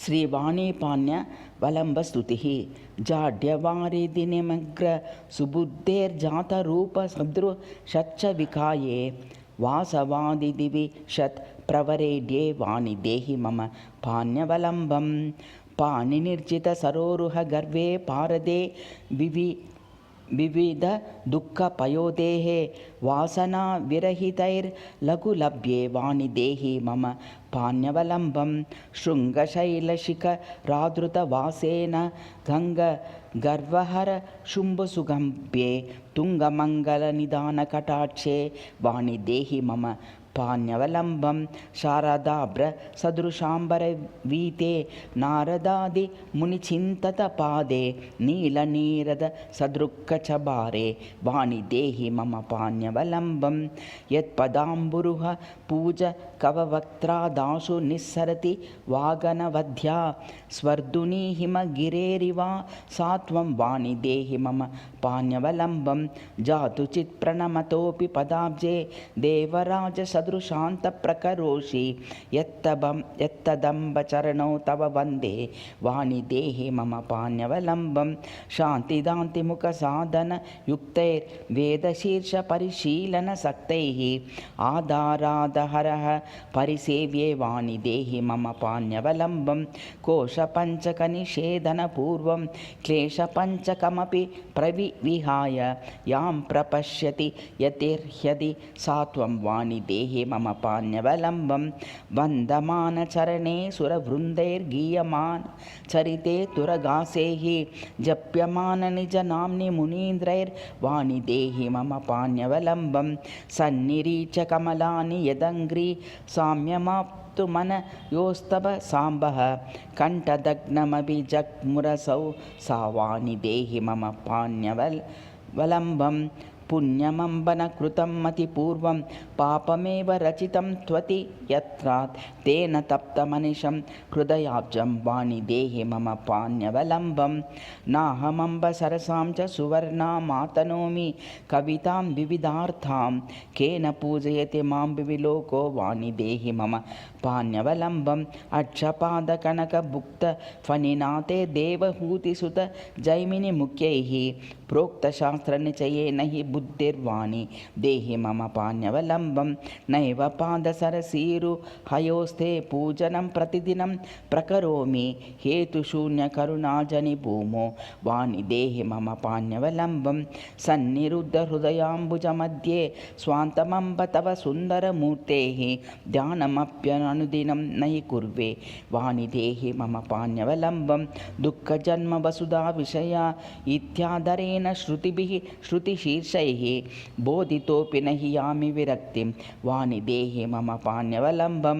श्रीवाणीपाण्यवलम्बस्तुतिः जाड्यवारिदिनिमग्र सुबुद्धेर्जातरूपसदृशच्च विकाये वासवादिदिविशत् प्रवरेड्ये वाणि देहि मम पाण्यवलम्बं पाणिनिर्जितसरोरुह गर्वे पारदे विविध दुःखपयोधेः वासना विरहितैर्लघुलभ्ये वाणि देहि मम पाण्यवलम्बं शृङ्गशैलशिखरादृतवासेन गर्वहर शुम्भसुगम्भ्ये तुङ्गमङ्गलनिदानकटाक्षे वाणि देहि मम पाण्यवलम्बं शारदाभ्रसदृशाम्बरवीते नारदादिमुनिचिन्ततपादे नीलनीरदसदृक्कचभारे वाणि देहि मम पाण्यवलम्बं यत्पदाम्बुरुह पूजकववक्त्रादाशु निस्सरति वागनवध्या स्वर्धुनी हिमगिरेरिवा सा त्वं वाणि देहि मम पाण्यवलम्बं जातु चित्प्रणमतोऽपि पदाब्जे देवराजसदृशान्तप्रकरोषि यत्तदम्बचरणौ तव वन्दे वाणि देहि मम पाण्यवलम्बं शान्तिदान्तिमुखसाधनयुक्तैर्वेदशीर्षपरिशीलनसक्तैः आधारादहरः परिसेव्ये वाणि देहि मम पाण्यवलम्बं कोशपञ्चकनिषेधनपूर्वं क्लेशपञ्चकमपि प्रविहाय यां प्रपश्यति यतिर्ह्यदि सा त्वं वाणि देहि मम पाण्यवलम्बं वन्दमानचरणे सुरवृन्दैर्गीयमान चरिते तुरगासेः जप्यमान निजनाम्नि मुनीन्द्रैर्वाणि देहि मम पाण्यवलम्बं सन्निरीचकमलानि यदङ्घ्रि साम्यमाप्तु मनयोस्तव साम्बः कण्ठदग्नमभिजग्मुरसौ सा वाणि देहि मम पाण्यवलम्बं पुण्यमम्बनकृतं मतिपूर्वं पापमेव रचितं त्वति यत्रात् तेन तप्तमनिशं हृदयाब्जं वाणि देहि मम पाण्यवलम्बं नाहमम्ब सरसां च सुवर्णामातनोमि कवितां विविधार्थां केन पूजयति मां विविलोको वाणि देहि मम पाण्यवलम्बम् अक्षपादकनकभुक्तफणिनाथे देवहूतिसुत जैमिनिमुख्यैः प्रोक्तशास्त्रनिचयेन हि बुद्धिर्वाणि देहि मम पाण्यवलम्बं नैव पादसरसीरुहयोस्ते पूजनं प्रतिदिनं प्रकरोमि हेतुशून्यकरुणाजनि भूमो वाणि देहि मम पाण्यवलम्बं सन्निरुद्धहृदयाम्बुजमध्ये स्वान्तमम्ब तव सुन्दरमूर्तेः ध्यानमप्यनुदिनं नहि कुर्वे वाणि देहि मम पाण्यवलम्बं दुःखजन्मवसुधा विषया इत्यादरेण श्रुतिभिः श्रुतिशीर्षैः बोधितोऽपि न हि यामि विरक्तिं वाणि देहि मम पाण्यवलम्बं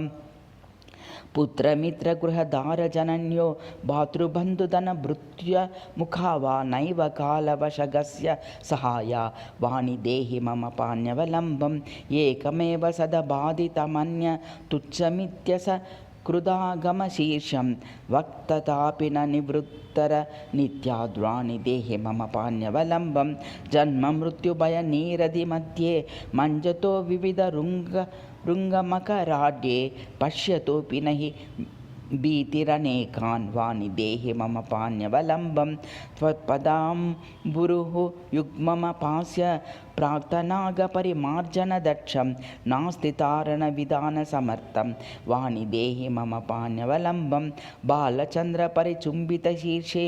पुत्रमित्रगृहदारजनन्यो भातृबन्धुधनभृत्यमुखा वा नैव कालवशगस्य सहाया वाणि देहि मम पाण्यवलम्बम् एकमेव सदबाधितमन्य तुच्छमित्यस कृदागमशीर्षं वक्ततापि न निवृत्तर नित्याद्वाणि देहि मम पाण्यवलम्बं जन्ममृत्युभयनीरदिमध्ये मञ्जतो विविधरुङ्गमकराड्ये पश्यतोऽपि न हि भीतिरनेकान् वाणि देहि मम पाण्यवलम्बं त्वत्पदाम्बुरुः युग्ममपास्य प्राक्तनागपरिमार्जनदक्षं नास्ति तारणविधानसमर्थं वाणि देहि मम पाण्यवलम्बं बालचन्द्रपरिचुम्बितशीर्षे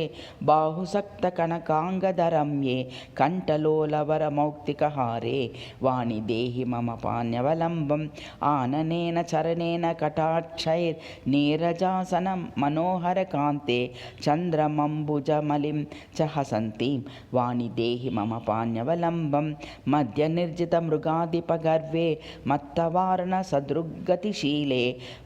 बाहुसक्तकनकाङ्गदरम्ये कण्ठलोलवरमौक्तिकहारे वाणि देहि मम पाण्यवलम्बम् आननेन चरणेन कटाक्षैर्नीरजासनं मनोहरकान्ते चन्द्रमम्बुजमलिं च हसन्तीं वाणि देहि मम पाण्यवलम्बं मध्यनिर्जितमृगाधिपगर्वे मत्तवारणसदृग्गतिशीले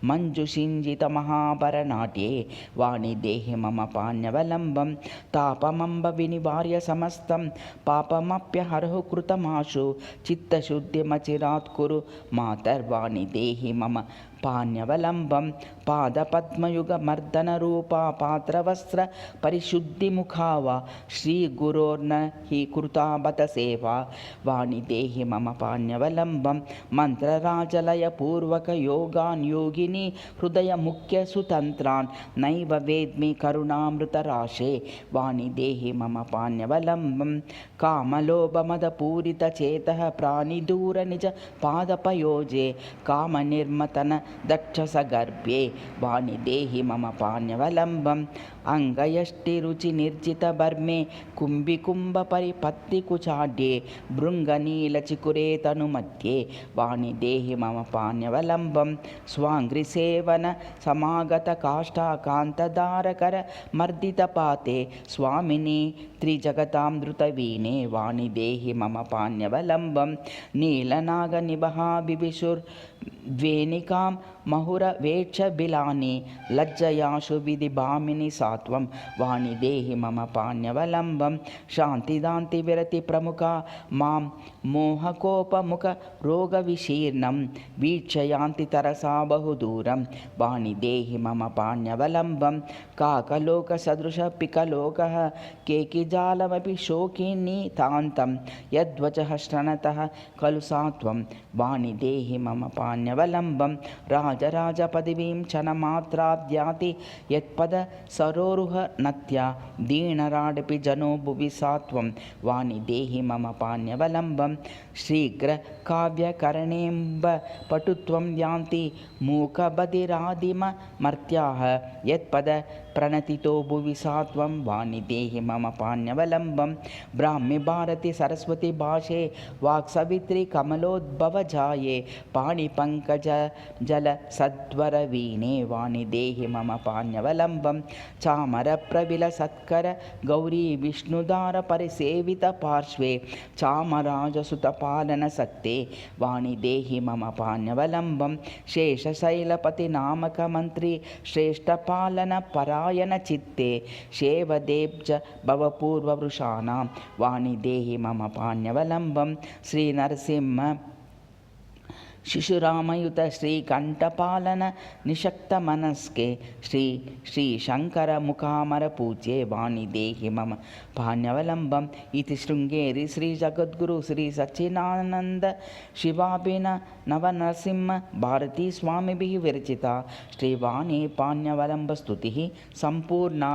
मञ्जुषिञ्जितमहाभरनाट्ये वाणि देहि मम पाण्यवलम्बं तापमम्ब विनिवार्य समस्तं पापमप्यहरहु कृतमाशु चित्तशुद्धिमचिरात् कुरु मातर्वाणि देहि मम పాణ్యవలంబం పాదపద్మయుగమర్దనరూపా పాత్రవస్త్ర పరిశుద్ధిముఖావ శ్రీగురోర్న హి కృతాబత సేవా వాణి దేహి మమ పాణ్యవలంబం మంత్రరాజలయపూర్వక యోగాన్ యోగిని హృదయ ముఖ్య సుతంత్రాన్ నైవ వేద్మి కరుణామృతరాశే వాణి దేహి మమ పాణ్యవలంబం కామలోభమదపూరితచేతః ప్రాణిదూర నిజ పాదపయోజే కామనిర్మతన దక్షసగర్భ్యే వాణి దేహి మమ పాణ్యవలంబం అంగయష్టిరుచినిర్జితబర్మే కుంభికుంభపరిపత్తికుచాఢ్యే భృంగనీలచికురే తనుమధ్యే వాణి దేహి మమ పాణ్యవలంబం స్వాంఘ్రిసేవన సమాగతకాష్టాకాంతదారకర మర్దితపాతే స్వామిని త్రిజగతాం ధృతవీనే వాణి దేహి మమ పాణ్యవలంబం నీలనాగనిబహా బిభిషుర్ ద్వేనికాం మహురవేక్షబిలాని లజ్జయాశు విధిభామిని సాత్వం వాణి దేహి మమ పాణ్యవలంబం శాంతిదాంతి విరతి ప్రముఖ మాం మోహకోపముఖ రోగవిశీర్ణం వీక్షయాంతి తరసా బహుదూరం వాణి దేహి మమ పాణ్యవలంబం కాకలోక సదృశ పికలోక కేకిజాలమపి శోకిని తాంతం యద్వచః శ్రణతః ఖలు సాత్వం వాణి దేహి మమ పాణ్యవలంబం రాజరాజపదవీం క్షణమాత్రాద్యాతి యత్పద సరోరుహ నత్యా దీనరాడపి జనో భువి సాత్వం వాణి దేహి మమ పాణ్యవలంబం శీఘ్ర కావ్యకరణేంబ పటుత్వం యాంతి మూకబధిరాదిమ మర్త్యాః యత్పద ప్రణతితో భువి సాత్వం వాణి దేహి మమ పాణ్యవలంబం బ్రాహ్మి భారతి సరస్వతి భాషే వాక్సవిత్రి కమలోద్భవజాయే పాణి పంకజ జల సద్వర వీణే వాణి దేహి మమ పాణ్యవలంబం చామర ప్రవిల సత్కర గౌరీ విష్ణుదార పరిసేవిత పార్శ్వే చామరాజసుత పాలన సక్తే వాణి దేహి మమ పాణ్యవలంబం శేషశైలపతి నామక మంత్రి శ్రేష్ఠ పాలన పరాయణ చిత్తే శేవదేబ్జ భవపూర్వవృషాణాం వాణి దేహి మమ పాణ్యవలంబం శ్రీ నరసింహ శిశురామయుత శ్రీకంఠపాలన నిషక్త మనస్కే శ్రీ శంకర ముఖామర పూజ్యే వాణి దేహి మమ పాణ్యవలంబం ఇది శృంగేరి శ్రీ జగద్గురు శ్రీ సచ్చిదానంద శివాభిన నవనరసింహ భారతీ స్వామిభిः విరచిత శ్రీవాణి పాణ్యవలంబ స్తుతిः సంపూర్ణ.